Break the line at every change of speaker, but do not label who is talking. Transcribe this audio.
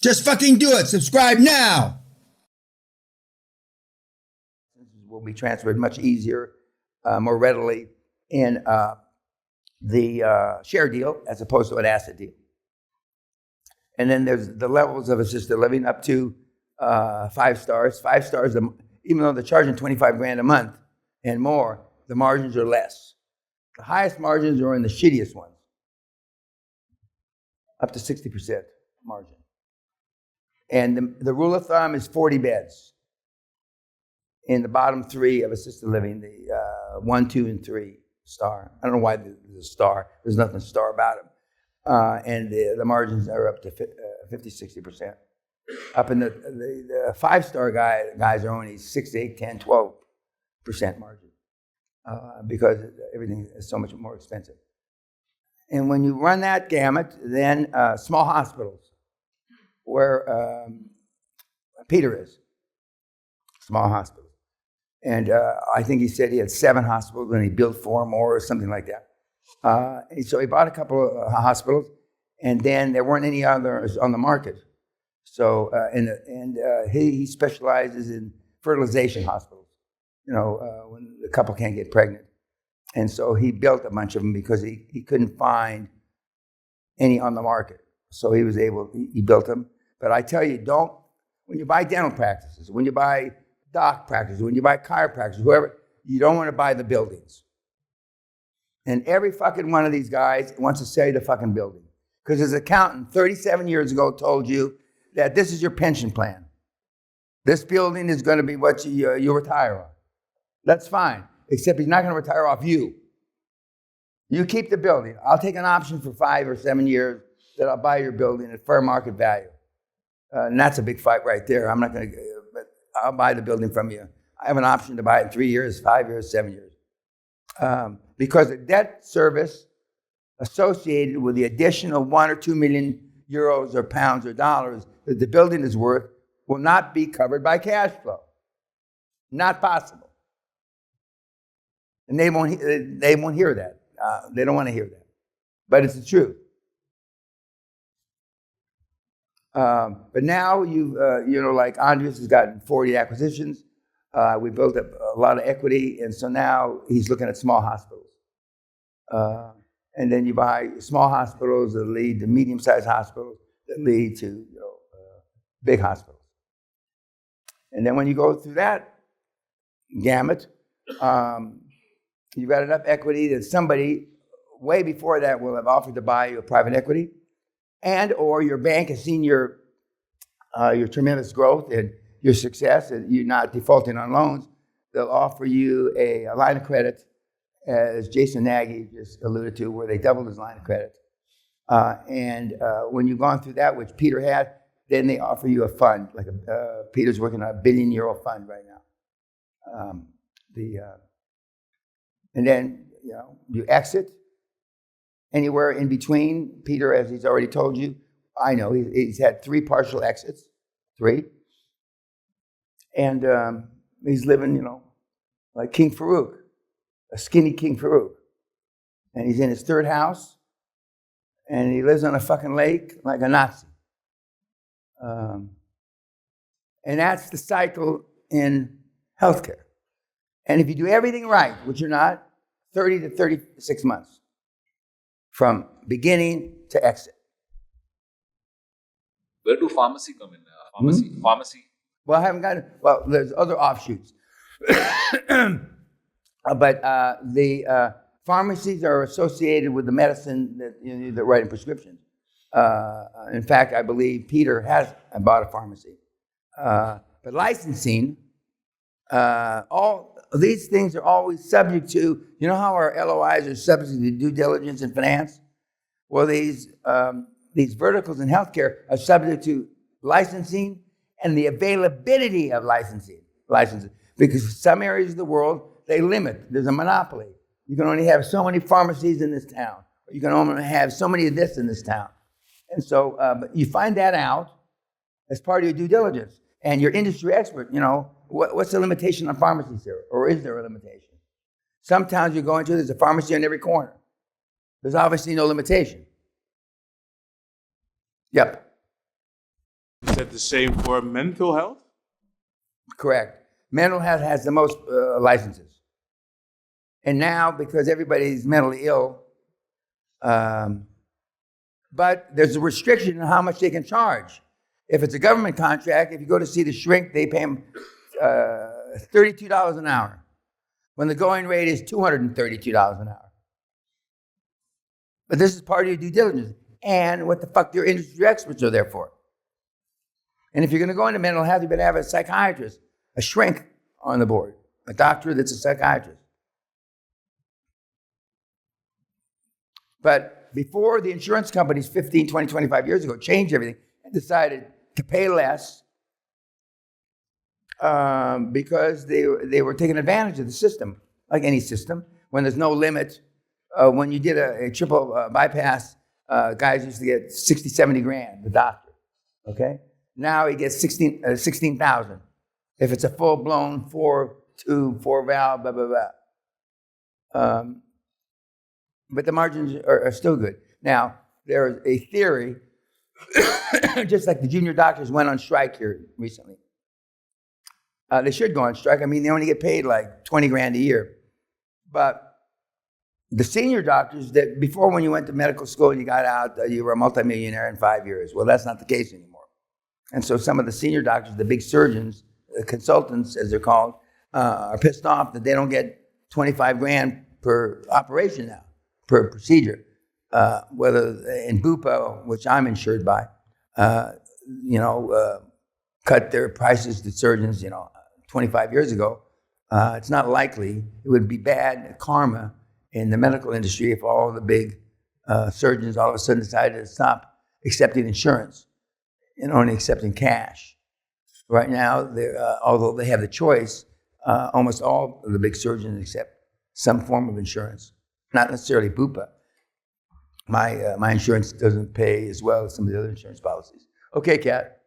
Just fucking do it. Subscribe now. Will be transferred much easier, more readily in the share deal as opposed to an asset deal. And then there's the levels of assisted living up to 5 stars. 5 stars, even though they're charging $25,000 a month and more, the margins are less. The highest margins are in the shittiest ones, up to 60% margin. And the rule of thumb is 40 beds in the bottom 3 of assisted living, the 1, 2, and 3 star. I don't know why there's a star. There's nothing star about them. And the margins are up to 50, 60%. Up in the 5-star guys are only 6, 8, 10, 12% margin because everything is so much more expensive. And when you run that gamut, then small hospitals, where Peter is, small hospitals. And I think he said he had 7 hospitals and he built 4 more or something like that. And so he bought a couple of hospitals, and then there weren't any others on the market. So he specializes in fertilization hospitals, when the couple can't get pregnant. And so he built a bunch of them because he couldn't find any on the market. So he built them. But I tell you, when you buy dental practices, when you buy doc practices, when you buy chiropractors, whoever, you don't want to buy the buildings. And every fucking one of these guys wants to sell you the fucking building. Because his accountant 37 years ago told you that this is your pension plan. This building is going to be what you retire on. That's fine, except he's not going to retire off you. You keep the building. I'll take an option for 5 or 7 years that I'll buy your building at fair market value. And that's a big fight right there. I'm not going to, but I'll buy the building from you. I have an option to buy it in 3 years, 5 years, 7 years. Because the debt service associated with the additional 1 or 2 million euros or pounds or dollars that the building is worth will not be covered by cash flow. Not possible. And they won't hear that. They don't want to hear that. But it's the truth. But now like Andres has gotten 40 acquisitions. We built up a lot of equity, and so now he's looking at small hospitals. And then you buy small hospitals that lead to medium-sized hospitals that lead to big hospitals. And then when you go through that gamut, you've got enough equity that somebody way before that will have offered to buy you a private equity, and or your bank has seen your tremendous growth and your success, and you're not defaulting on loans. They'll offer you a line of credit, as Jason Nagy just alluded to, where they doubled his line of credit. And when you've gone through that, which Peter had, then they offer you a fund. Like Peter's working on €1 billion fund right now. And then you exit anywhere in between. Peter, as he's already told you, I know he's had 3 partial exits, 3. And he's living, like King Farouk, a skinny King Farouk. And he's in his 3rd house, and he lives on a fucking lake like a Nazi. And that's the cycle in healthcare. And if you do everything right, which you're not, 30 to 36 months from beginning to exit.
Where do pharmacy come in? Pharmacy.
Well, I haven't got it. Well, there's other offshoots. But the pharmacies are associated with the medicine that writing prescriptions. In fact, I believe Peter has bought a pharmacy. But licensing, all these things are always subject to, how our LOIs are subject to due diligence in finance? Well, these verticals in healthcare are subject to licensing and the availability of licenses. Because some areas of the world, they limit. There's a monopoly. You can only have so many pharmacies in this town. Or you can only have so many of this in this town. And so but you find that out as part of your due diligence. And your industry expert, what's the limitation on pharmacies here? Or is there a limitation? Some towns you go into, there's a pharmacy on every corner. There's obviously no limitation. Yep.
that the same for mental health?
Correct. Mental health has the most licenses. And now, because everybody's mentally ill, but there's a restriction on how much they can charge. If it's a government contract, if you go to see the shrink, they pay them $32 an hour, when the going rate is $232 an hour. But this is part of your due diligence. And what the fuck your industry experts are there for. And if you're going to go into mental health, you better have a psychiatrist, a shrink on the board, a doctor that's a psychiatrist. But before the insurance companies 15, 20, 25 years ago changed everything and decided to pay less because they were taking advantage of the system, like any system, when there's no limit. When you did a triple bypass, guys used to get 60, 70 grand, the doctor, okay? Now he gets 16,000. If it's a full-blown 4-tube, 4-valve, blah, blah, blah. But the margins are still good. Now, there's a theory, just like the junior doctors went on strike here recently. They should go on strike. I mean, they only get paid like 20 grand a year. But the senior doctors, that before when you went to medical school and you got out, you were a multimillionaire in 5 years. Well, that's not the case anymore. And so some of the senior doctors, the big surgeons, the consultants, as they're called, are pissed off that they don't get 25 grand per operation now, per procedure. Whether in Bupa, which I'm insured by, cut their prices to surgeons, 25 years ago. It's not likely. It would be bad karma in the medical industry if all the big surgeons all of a sudden decided to stop accepting insurance and only accepting cash. Right now, although they have the choice, almost all of the big surgeons accept some form of insurance, not necessarily Bupa. My insurance doesn't pay as well as some of the other insurance policies. Okay, Kat.